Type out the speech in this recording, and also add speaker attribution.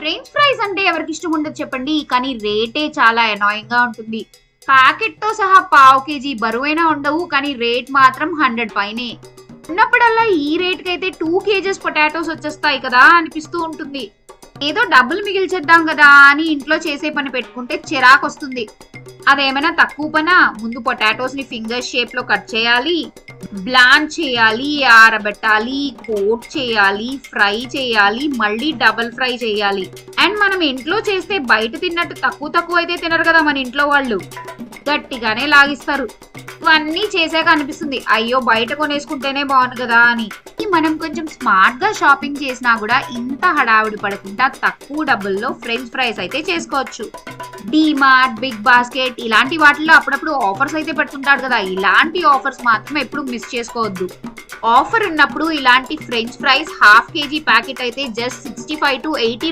Speaker 1: French fries అంటే ఎవరికి ఇష్టం ఉండదు చెప్పండి, కానీ రేటే చాలా అనాయింగ్ గా ఉంటుంది. ప్యాకెట్ తో సహా పావు కేజీ బరువైనా ఉండవు, కానీ రేట్ మాత్రం 100 పైనే. ఉన్నప్పుడల్లా ఈ రేట్ కైతే 2 కేజెస్ పొటాటోస్ వచ్చేస్తాయి కదా అనిపిస్తూ ఉంటుంది. ఏదో డబ్బులు మిగిల్చేద్దాం కదా అని ఇంట్లో చేసే పని పెట్టుకుంటే చిరాకు వస్తుంది. అదేమైనా తక్కువ పనా? ముందు పొటాటోస్ ని ఫింగర్ షేప్ లో కట్ చేయాలి, బ్లాంచ్ చేయాలి, ఆరబెట్టాలి, కోట్ చేయాలి, ఫ్రై చేయాలి, మళ్ళీ డబుల్ ఫ్రై చేయాలి. అండ్ మనం ఇంట్లో చేస్తే బయట తిన్నట్టు తక్కువ అయితే తినరు కదా మన ఇంట్లో వాళ్ళు, గట్టిగానే లాగిస్తారు. ఇవన్నీ చేసాక అనిపిస్తుంది అయ్యో బయట కొనేసుకుంటేనే బాగుంది కదా అని. మనం కొంచెం స్మార్ట్ గా షాపింగ్ చేసినా కూడా ఇంత హడావిడి పడకుండా తక్కువ డబ్బుల్లో ఫ్రెంచ్ ఫ్రైస్ అయితే చేసుకోవచ్చు. డిమార్ట్, బిగ్ బాస్కెట్ ఇలాంటి వాటిల్లో అప్పుడప్పుడు ఆఫర్స్ అయితే పెడుతుంటాడు కదా, ఇలాంటి ఆఫర్స్ మాత్రం ఎప్పుడు మిస్ చేసుకోవద్దు. ఆఫర్ ఉన్నప్పుడు ఇలాంటి French fries half KG packet అయితే జస్ట్ 65 to 80